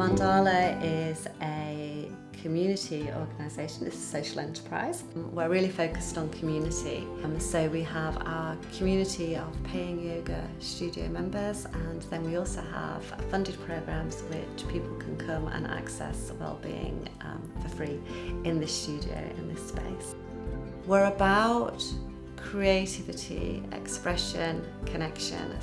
Mandala is a community organisation, it's a social enterprise. We're really focused on community. So we have our community of paying yoga studio members, and then we also have funded programmes which people can come and access wellbeing for free in this studio, in this space. We're about creativity, expression, connection.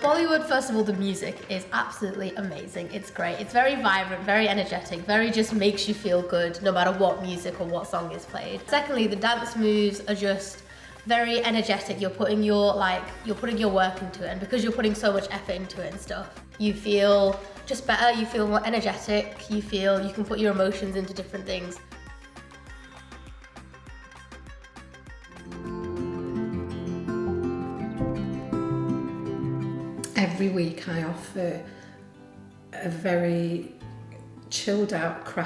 Bollywood, first of all, the music is absolutely amazing. It's great. It's very vibrant, very energetic, very just makes you feel good no matter what music or what song is played. Secondly, the dance moves are just very energetic. You're putting your work into it, and because you're putting so much effort into it and stuff, you feel just better, you feel more energetic, you feel you can put your emotions into different things. Every week I offer a very chilled out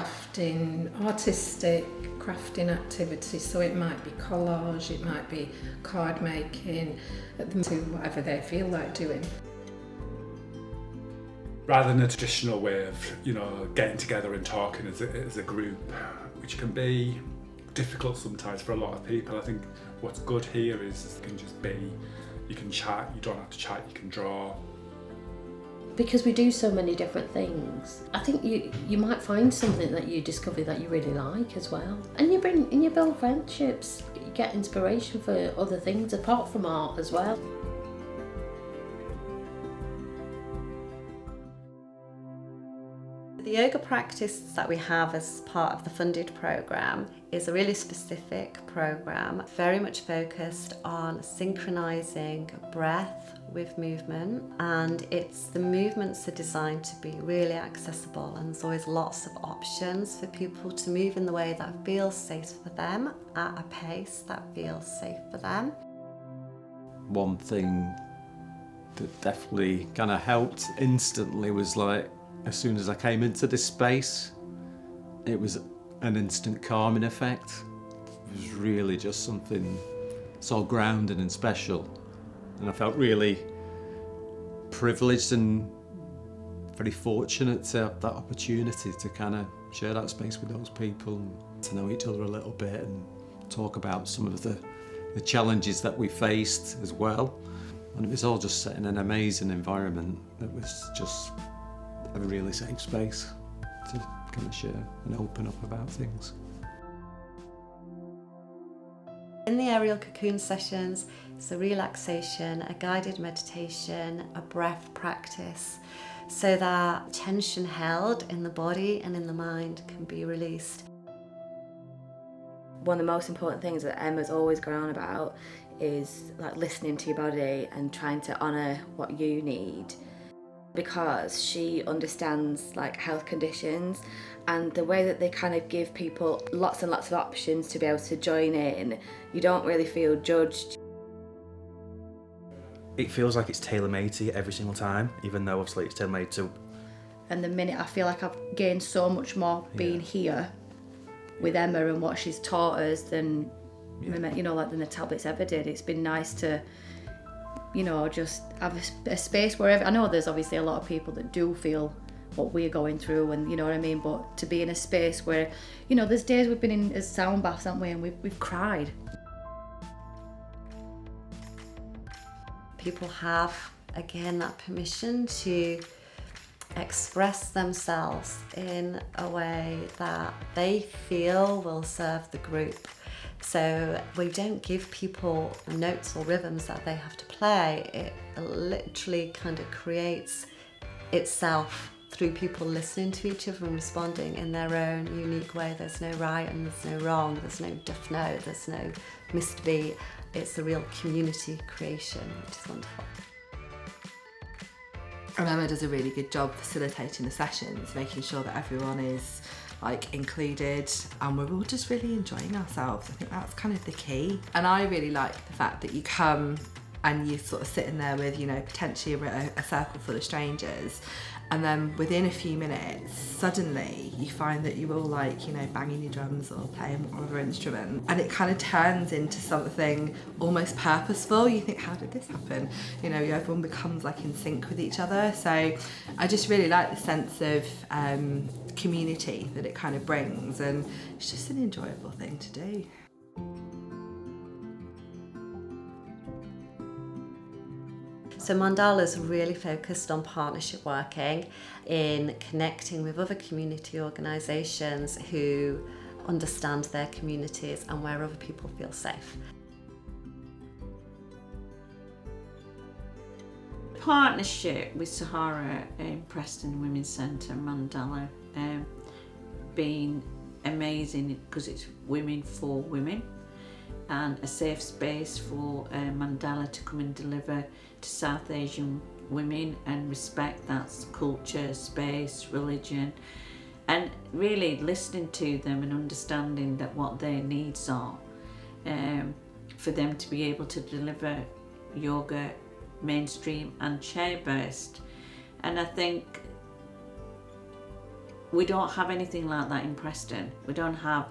artistic crafting activity. So it might be collage, it might be card making, to whatever they feel like doing. Rather than a traditional way of, getting together and talking as a group, which can be difficult sometimes for a lot of people. I think what's good here is it can just be, you can chat, you don't have to chat, you can draw. Because we do so many different things, I think you might find something that you discover that you really like as well. And you build friendships, you get inspiration for other things apart from art as well. The yoga practice that we have as part of the funded programme is a really specific programme, very much focused on synchronising breath with movement, and the movements are designed to be really accessible, and there's always lots of options for people to move in the way that feels safe for them, at a pace that feels safe for them. One thing that definitely kind of helped instantly was as soon as I came into this space, it was an instant calming effect. It was really just something so grounding and special. And I felt really privileged and very fortunate to have that opportunity to kind of share that space with those people, and to know each other a little bit and talk about some of the challenges that we faced as well. And it was all just set in an amazing environment that was just a really safe space to kind of share and open up about things. In the aerial cocoon sessions, it's a relaxation, a guided meditation, a breath practice, so that tension held in the body and in the mind can be released. One of the most important things that Emma's always gone on about is listening to your body and trying to honour what you need, because she understands health conditions, and the way that they kind of give people lots and lots of options to be able to join in, you don't really feel judged. It feels like it's tailor-made to you every single time, even though obviously it's tailor-made to... And the minute I feel like I've gained so much more being here with Emma and what she's taught us than than the tablets ever did. It's been nice to just have a space where I know there's obviously a lot of people that do feel what we're going through, and you know what I mean, but to be in a space where, there's days we've been in as sound baths, haven't we, and we've cried. People have, again, that permission to express themselves in a way that they feel will serve the group. So we don't give people notes or rhythms that they have to play. It literally kind of creates itself through people listening to each other and responding in their own unique way. There's no right and there's no wrong, there's no duff note, there's no missed beat. It's a real community creation, which is wonderful. And Emma does a really good job facilitating the sessions, making sure that everyone is included, and we're all just really enjoying ourselves. I think that's kind of the key. And I really like the fact that you come and you sort of sitting there with, potentially a circle full of strangers, And then within a few minutes, suddenly you find that you're all like, you know, banging your drums or playing whatever instrument. And it kind of turns into something almost purposeful. You think, how did this happen? You know, everyone becomes like in sync with each other. So I just really like the sense of community that it kind of brings. And it's just an enjoyable thing to do. So Mandala's really focused on partnership working, in connecting with other community organisations who understand their communities and where other people feel safe. Partnership with Sahara Preston Women's Centre, Mandala, been amazing because it's women for women, and a safe space for Mandala to come and deliver to South Asian women and respect that's culture, space, religion, and really listening to them and understanding that what their needs are, for them to be able to deliver yoga mainstream and chair-based. And I think we don't have anything like that in Preston. We don't have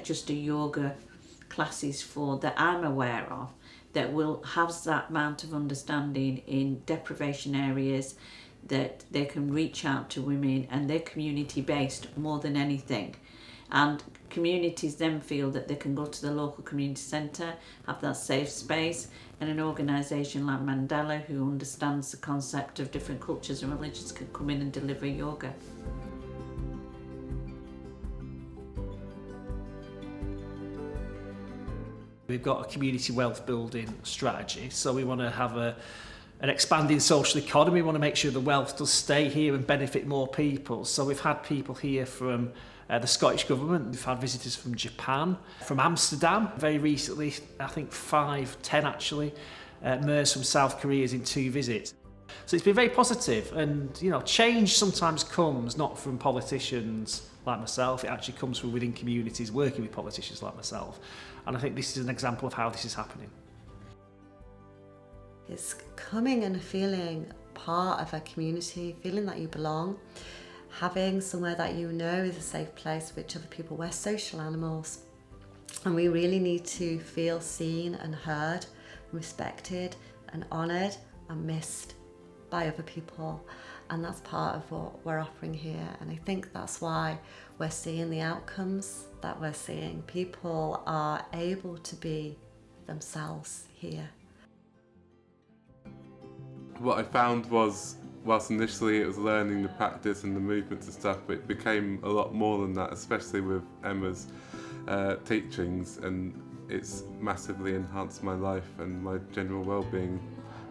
just a yoga classes for that I'm aware of that will have that amount of understanding in deprivation areas, that they can reach out to women, and they're community based more than anything. And communities then feel that they can go to the local community centre, have that safe space, and an organisation like Mandala, who understands the concept of different cultures and religions, can come in and deliver yoga. We've got a community wealth building strategy, so we want to have an expanding social economy. We want to make sure the wealth does stay here and benefit more people. So we've had people here from the Scottish Government, we've had visitors from Japan, from Amsterdam, very recently, I think 10 actually, MERS from South Korea is in 2 visits. So it's been very positive, and you know, change sometimes comes not from politicians like myself, it actually comes from within communities working with politicians like myself. And I think this is an example of how this is happening. It's coming and feeling part of a community, feeling that you belong, having somewhere that you know is a safe place for which other people. We're social animals, and we really need to feel seen and heard, respected and honoured and missed by other people. And that's part of what we're offering here. And I think that's why we're seeing the outcomes that we're seeing. People are able to be themselves here. What I found was, whilst initially it was learning the practice and the movements and stuff, it became a lot more than that, especially with Emma's teachings, and it's massively enhanced my life and my general well-being,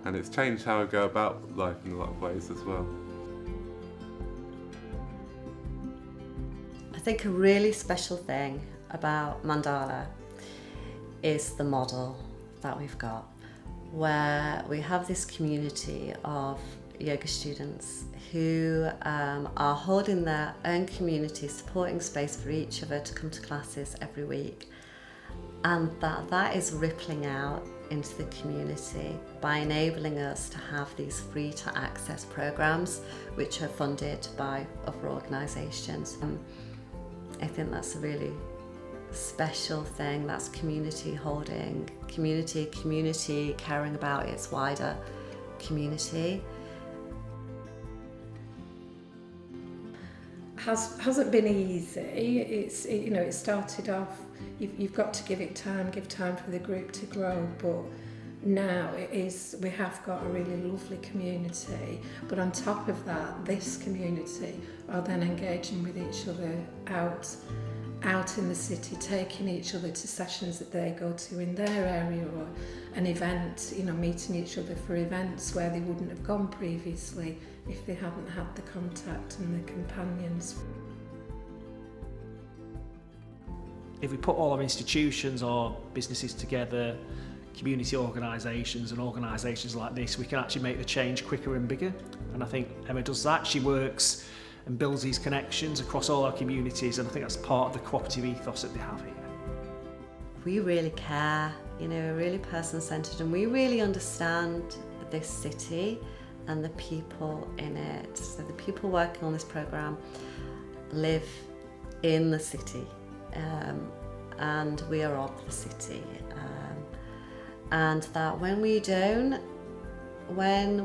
and it's changed how I go about life in a lot of ways as well. I think a really special thing about Mandala is the model that we've got, where we have this community of yoga students who are holding their own community, supporting space for each other to come to classes every week, and that is rippling out into the community by enabling us to have these free to access programs which are funded by other organisations. I think that's a really special thing. That's community holding, community caring about its wider community. Hasn't been easy. It started off, you've got to give time for the group to grow, but now we have got a really lovely community. But on top of that, this community are then engaging with each other out in the city, taking each other to sessions that they go to in their area, or an event, meeting each other for events where they wouldn't have gone previously if they hadn't had the contact and the companions. If we put all our institutions or businesses together, community organisations and organisations like this, we can actually make the change quicker and bigger. And I think Emma does that. She works and builds these connections across all our communities, and I think that's part of the cooperative ethos that they have here. We really care, we're really person-centred, and we really understand this city and the people in it. So the people working on this programme live in the city, and we are of the city, and that when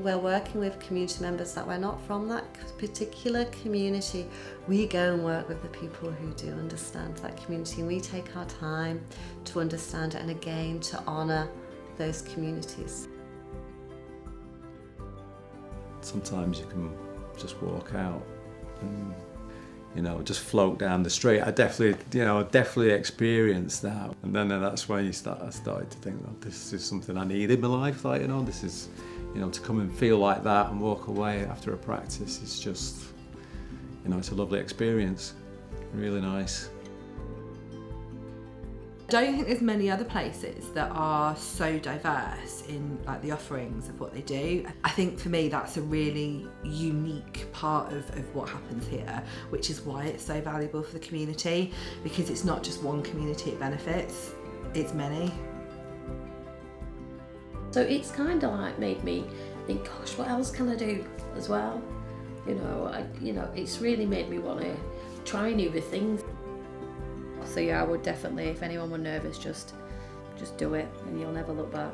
we're working with community members that we're not from that particular community, we go and work with the people who do understand that community, and we take our time to understand it and again to honour those communities. Sometimes you can just walk out and, you know, just float down the street. I definitely experienced that. And then that's when I started to think, oh, this is something I need in my life. Like, you know, this is, you know, to come and feel like that and walk away after a practice is just, you know, it's a lovely experience. Really nice. I don't think there's many other places that are so diverse in like the offerings of what they do. I think for me that's a really unique part of what happens here, which is why it's so valuable for the community, because it's not just one community it benefits, it's many. So it's kind of like made me think, gosh, what else can I do as well? You know, it's really made me want to try new things. So yeah, I would definitely, if anyone were nervous, just do it and you'll never look back.